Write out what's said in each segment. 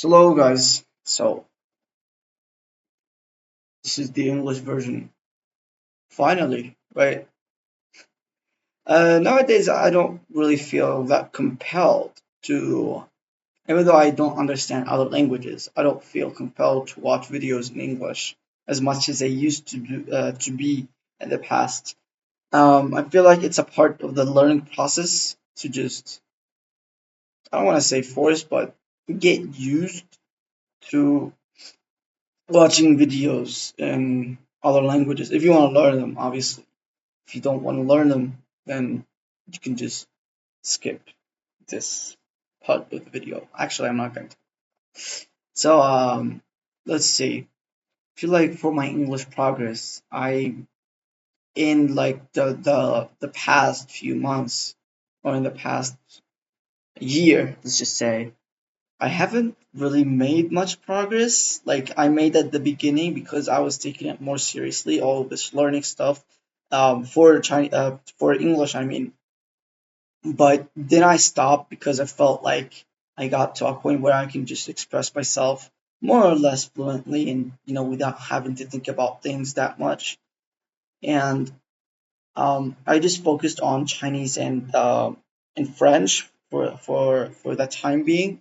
Hello, guys. So, this is the English version. Finally, right? Nowadays, I don't really feel that compelled to, even though I don't understand other languages, I don't feel compelled to watch videos in English as much as I used to be in the past. I feel like it's a part of the learning process to just, I don't want to say force, but get used to watching videos in other languages if you want to learn them, obviously. If you don't want to learn them, then you can just skip this part of the video. Actually, I'm not going to. So, let's see. I feel like for my English progress, I in like the past few months or in the past year, let's just say, I haven't really made much progress. Like I made at the beginning because I was taking it more seriously, all this learning stuff. For English, I mean. But then I stopped because I felt like I got to a point where I can just express myself more or less fluently and without having to think about things that much. And I just focused on Chinese and French for the time being.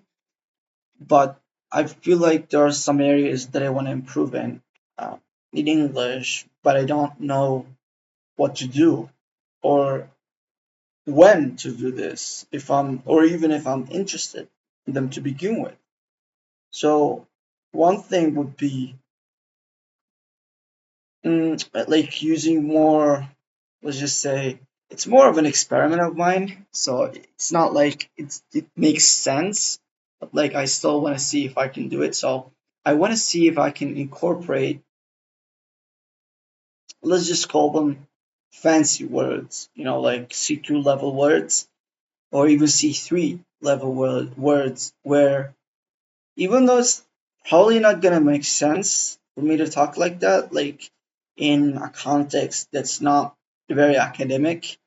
But I feel like there are some areas that I want to improve uh, in English, but I don't know what to do or when to do this if I'm or even if I'm interested in them to begin with. So one thing would be like using more, let's just say it's more of an experiment of mine. So it's not like it makes sense, but like I still want to see if I can do it. So I want to see if I can incorporate, let's just call them fancy words, like C2 level words or even C3 level words where even though it's probably not gonna make sense for me to talk like that, like in a context that's not very academic,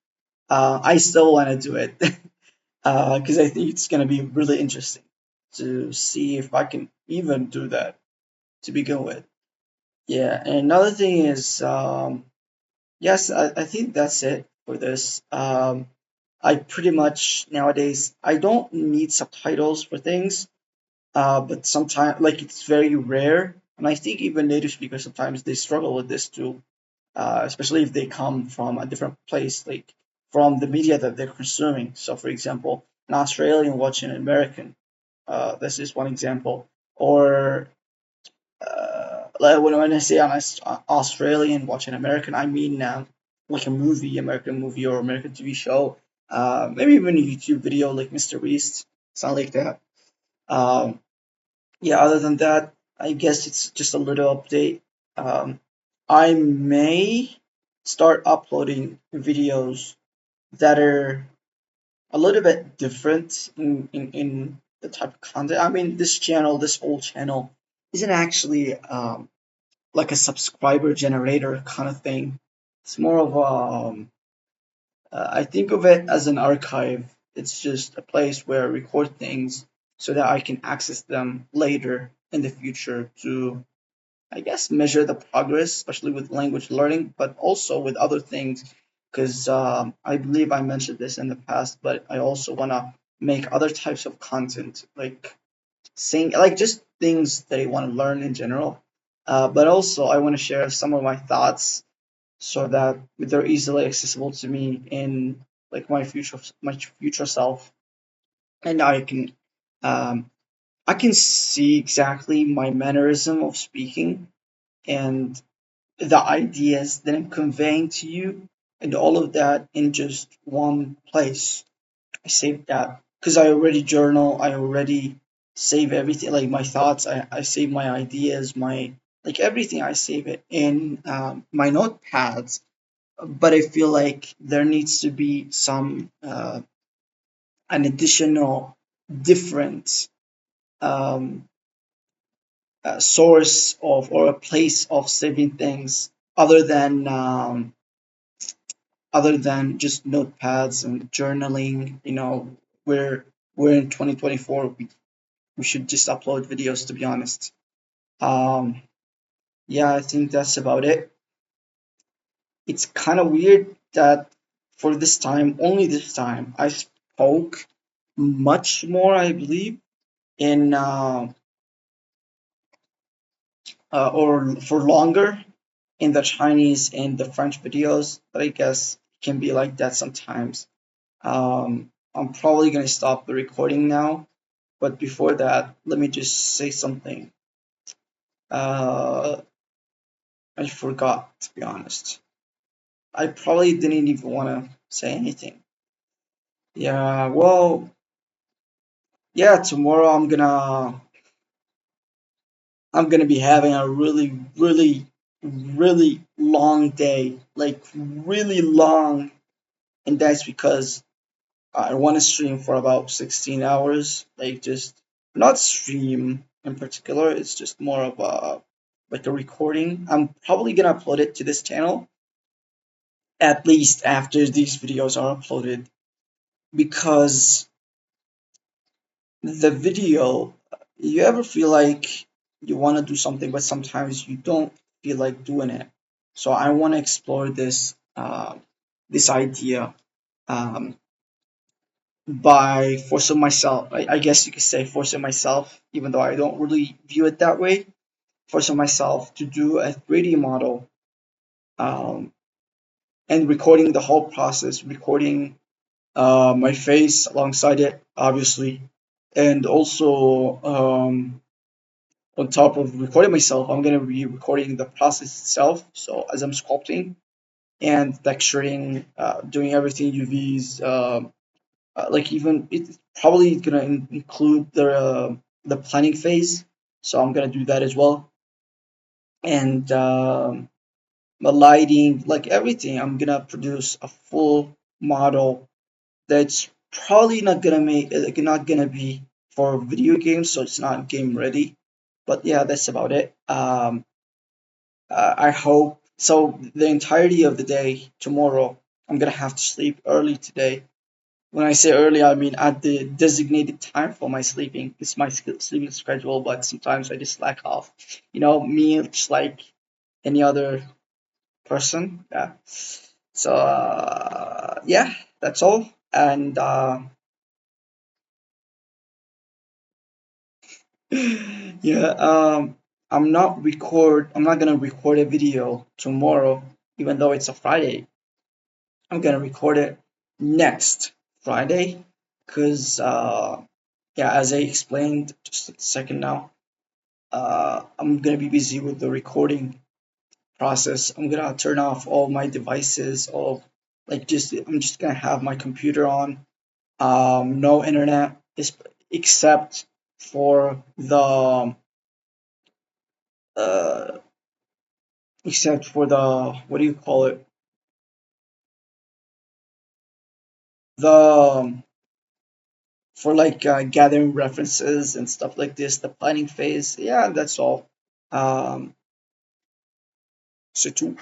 I still want to do it because I think it's gonna be really interesting to see if I can even do that to begin with. Yeah, and another thing is, yes, I think that's it for this. I pretty much nowadays I don't need subtitles for things. But sometimes, like it's very rare, and I think even native speakers sometimes they struggle with this too, especially if they come from a different place, like from the media that they're consuming. So, for example, an Australian watching an American, this is one example. Or like when I say Australian watching American, I mean like a movie, American movie or American TV show, maybe even a YouTube video like Mr. Beast, something like that. Um, yeah, other than that, I guess it's just a little update. Um, I may start uploading videos that are a little bit different in the type of content. I mean, this old channel, isn't actually like a subscriber generator kind of thing. It's more of I think of it as an archive. It's just a place where I record things so that I can access them later in the future to, I guess, measure the progress, especially with language learning, but also with other things. Because I believe I mentioned this in the past, but I also want to make other types of content, like saying, like just things that I want to learn in general. But also, I want to share some of my thoughts so that they're easily accessible to me in like my future self, and um, I can see exactly my mannerism of speaking and the ideas that I'm conveying to you, and all of that in just one place. I save that because I already journal. I already save everything, like my thoughts. I save my ideas, my like everything. I save it in my notepads, but I feel like there needs to be some an additional different um, source of or a place of saving things other than just notepads and journaling. We're we're in 2024. we should just upload videos, to be honest. Um, yeah, I think that's about it. It's kind of weird that for this time, only this time, I spoke much more, I believe, in or for longer in the Chinese and the French videos, but I guess it can be like that sometimes. I'm probably gonna stop the recording now, but before that, let me just say something. Uh, I forgot, to be honest. I probably didn't even want to say anything. Yeah, well, yeah, tomorrow I'm gonna be having a really, really, really long day, like really long, and that's because I want to stream for about 16 hours, like just not stream in particular. It's just more of a like a recording. I'm probably gonna upload it to this channel at least after these videos are uploaded because the video, you ever feel like you want to do something but sometimes you don't feel like doing it. So I want to explore this idea um, by forcing myself, I guess you could say forcing myself, even though I don't really view it that way, forcing myself to do a 3D model, um, and recording the whole process, recording my face alongside it, obviously, and also on top of recording myself, I'm gonna be recording the process itself. So as I'm sculpting and texturing, doing everything UVs, like even it's probably gonna include the planning phase. So I'm gonna do that as well, and the lighting, like everything. I'm gonna produce a full model that's probably not gonna make not gonna be for video games, so it's not game ready. But yeah, that's about it. I hope so. The entirety of the day tomorrow, I'm gonna have to sleep early today. When I say early, I mean at the designated time for my sleeping. It's my sleeping schedule, but sometimes I just slack off. Me just like any other person. Yeah. So yeah, that's all. And yeah, I'm not gonna record a video tomorrow, even though it's a Friday. I'm gonna record it next Friday, cause yeah, as I explained just a second now, I'm gonna be busy with the recording process. I'm gonna turn off all my devices, all like just I'm just gonna have my computer on, no internet, except for uh, the what do you call it? The for like gathering references and stuff like this, the planning phase. Yeah, that's all. Um, so two.